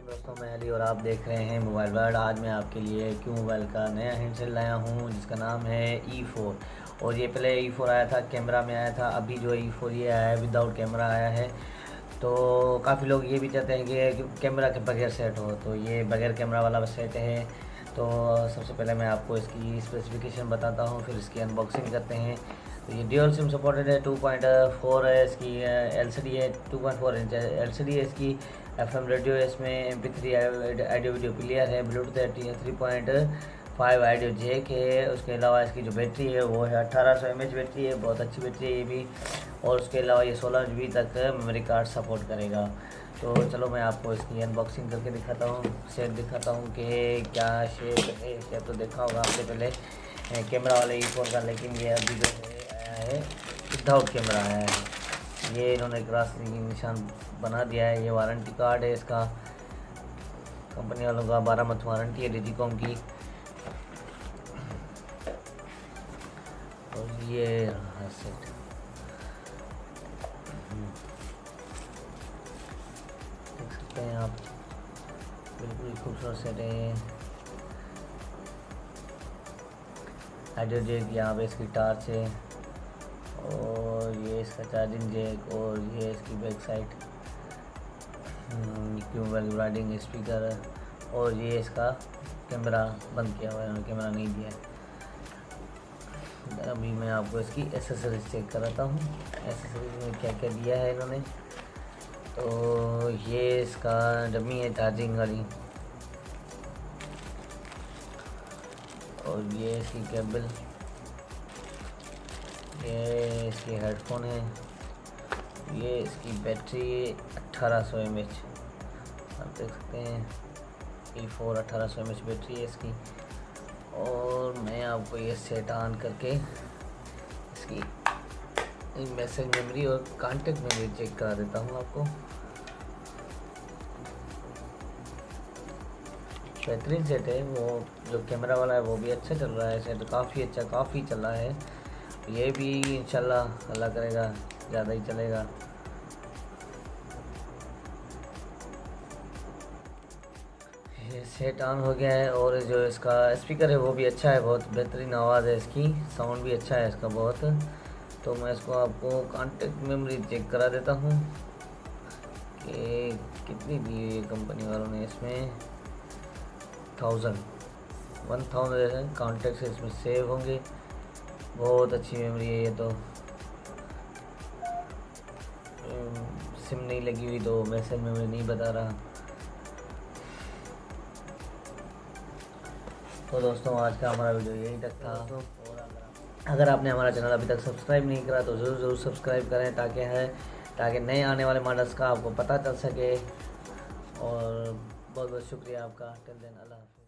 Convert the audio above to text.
दोस्तों मैं अली और आप देख रहे हैं मोबाइल वर्ल्ड। आज मैं आपके लिए क्यू मोबाइल का नया हैंडसेट लाया हूं जिसका नाम है E4। और ये पहले E4 आया था, कैमरा में आया था। अभी जो E4 ये आया है विदाउट कैमरा आया है। तो काफ़ी लोग ये भी चाहते हैं कि कैमरा के बगैर सेट हो, तो ये बगैर कैमरा वाला सेट है। तो सबसे पहले मैं आपको इसकी स्पेसिफिकेशन बताता हूँ, फिर इसकी अनबॉक्सिंग करते हैं। तो ये ड्यूअल सिम सपोर्टेड है, 2.4 है इसकी LCD है, 2.4 इंच LCD है इसकी। FM रेडियो है इसमें, MP3 ऑडियो वीडियो प्लेयर है, ब्लूटूथ है 3.5 ऑडियो जैक है। उसके अलावा इसकी जो बैटरी है वो है 1800 mAh बैटरी है, बहुत अच्छी बैटरी है ये भी। और उसके अलावा ये 16 GB तक मेमोरी कार्ड सपोर्ट करेगा। तो चलो मैं आपको इसकी अनबॉक्सिंग करके दिखाता हूँ, शेप दिखाता हूँ कि क्या शेप है। शेप तो देखा होगा आपने पहले कैमरा वाले E4 का, लेकिन ये अभी जो है आया है विदाउट कैमरा आया है। ये इन्होंने क्रॉस निशान बना दिया है। ये वारंटी कार्ड है इसका, कंपनी वालों का 12 मंथ वारंटी है डिजिकॉम की। और ये रहा सेट, देख सकते हैं आप, बिल्कुल खूबसूरत सेट है। ऑडियो जैक यहाँ पे इसकी टार्च है, और ये इसका चार्जिंग जैक, और ये इसकी बैक साइड क्यूबल ब्राइडिंग स्पीकर, और ये इसका कैमरा बंद किया हुआ है, कैमरा नहीं दिया है। अभी मैं आपको इसकी एसेसरीज चेक कराता हूँ, एसेसरीज में क्या क्या दिया है इन्होंने। तो ये इसका डमी है चार्जिंग वाली, और ये इसकी केबल, ये इसकी हेडफोन है, ये इसकी बैटरी 1800 mAh, आप देख सकते हैं E4 1800 mAh बैटरी है इसकी। और मैं आपको ये सेट ऑन करके इसकी मैसेज मेमोरी और कॉन्टेक्ट मेमोरी चेक करा देता हूँ आपको। बेहतरीन सेट है, वो जो कैमरा वाला है वो भी अच्छा चल रहा है, सेट काफ़ी अच्छा, काफ़ी चल रहा है। ये भी इंशाल्लाह अल्लाह करेगा ज़्यादा ही चलेगा। ये सेट ऑन हो गया है, और जो इसका स्पीकर है वो भी अच्छा है, बहुत बेहतरीन आवाज़ है इसकी, साउंड भी अच्छा है इसका बहुत। तो मैं इसको आपको कॉन्टेक्ट मेमोरी चेक करा देता हूँ कि कितनी दी है कंपनी वालों ने इसमें। 1000 कॉन्टेक्ट इसमें सेव होंगे। बहुत अच्छी मेमोरी है ये तो। सिम नहीं लगी हुई तो मैसेज मेमोरी नहीं बता रहा। तो दोस्तों आज का हमारा वीडियो यही तक था। अगर आपने हमारा चैनल अभी तक सब्सक्राइब नहीं करा तो ज़रूर सब्सक्राइब करें, ताकि नए आने वाले मॉडल्स का आपको पता चल सके। और बहुत बहुत शुक्रिया आपका। टिल देन अल्लाह हाफ़िज़।